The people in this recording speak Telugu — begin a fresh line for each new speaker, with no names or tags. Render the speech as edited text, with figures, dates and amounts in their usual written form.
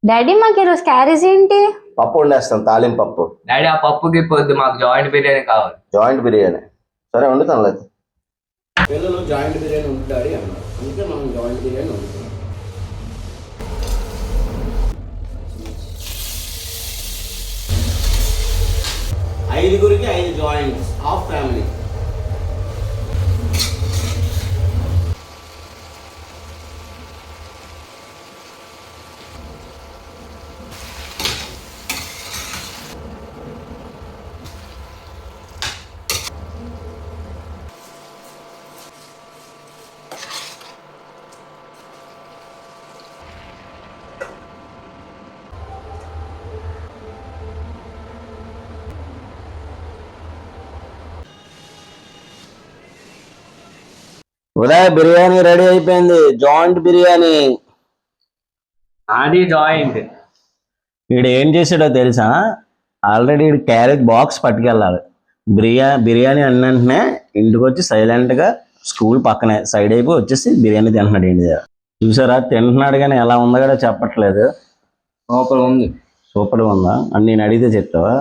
డాడీ మాకు ఈరోజు క్యారేజ్ ఏంటి?
పప్పు వండేస్తాను, తాలింపు పప్పు.
డాడీ ఆ పప్పుకి పొద్దు మాకు జాయింట్ బిర్యానీ కావాలి.
జాయింట్ బిర్యానీ సరే వండుతాను. లేదు పిల్లలు జాయింట్ బిర్యానీ వండుతారు అన్నారు, అందుకే మనం జాయింట్ బిర్యానీ వండుతాం. 5 joints, half family. Uday biryani ready అయిపోయింది, జాయింట్ బిర్యానీ.
అది జాయింట్.
వీడు ఏం చేసాడో తెలుసా? ఆల్రెడీ వీడు క్యారేజ్ బాక్స్ పట్టుకెళ్ళాలి. బిర్యానీ అన్న వెంటనే ఇంటికి వచ్చి సైలెంట్గా స్కూల్ పక్కనే సైడ్ అయిపోయి వచ్చేసి బిర్యానీ తింటున్నాడు ఇంటి దగ్గర. చూసారా తింటున్నాడు, కానీ ఎలా ఉందో కూడా చెప్పట్లేదు.
సూపర్ ఉంది.
సూపర్గా ఉందా అని నేను అడిగితే చెప్తావా?